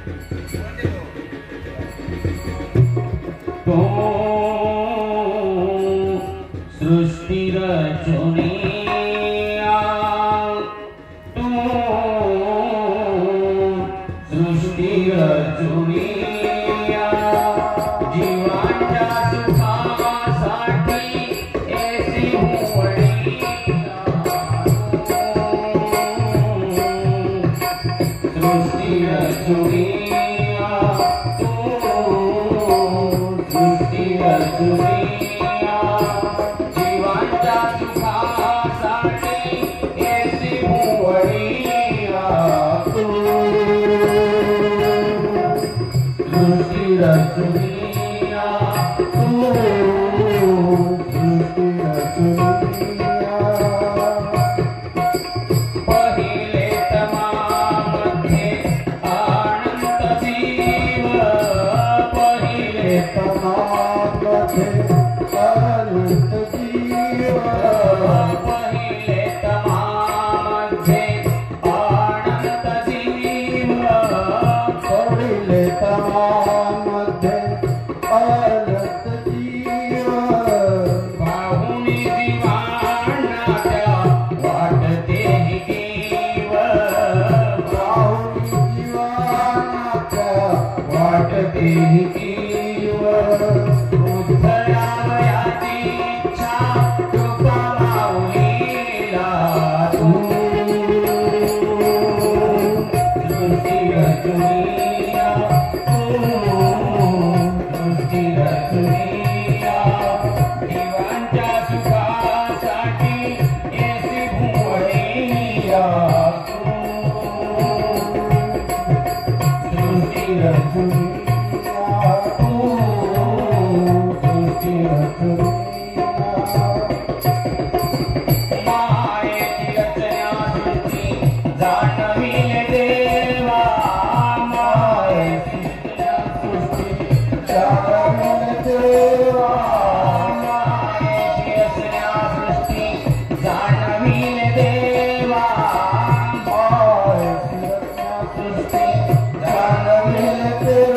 तो सृष्टि रचुनिया तू सृष्टि रचुनिया जीवांच्या सुखासाठी ऐसी मुवडिया सृष्टि रचुनिया तू सृष्टि रचुनिया जीवांच्या सुखासाठी ऐसी मुवडिया तू सृष्टि रचुनिया तू सृष्टि रचुनिया पहिले तमामध्ये अनंत जीव पहिले तमामध्ये अनंत जीव पहिले तमामध्ये अनंत जीव पहिले तमामध्ये अनंत जीव पाहुणी जीवांच्या वाटते जीव पाहुणी जीवांच्या वाटते जीव उद्धरावयाची इच्छा कृपा माऊलीला तू सृष्टि रचुनिया तू सृष्टि रचुनिया जीवांच्या सुखासाठी ऐसी मुवडिया तू सृष्टि रचुनिया तू सृष्टि रचुनिया मायेची रचना सृष्टी जाणविले देवा मायेची रचना सृष्टी जाणविले देवा मायेची रचना सृष्टी जाणविले देवा मायेची रचना सृष्टी जाणविले देवा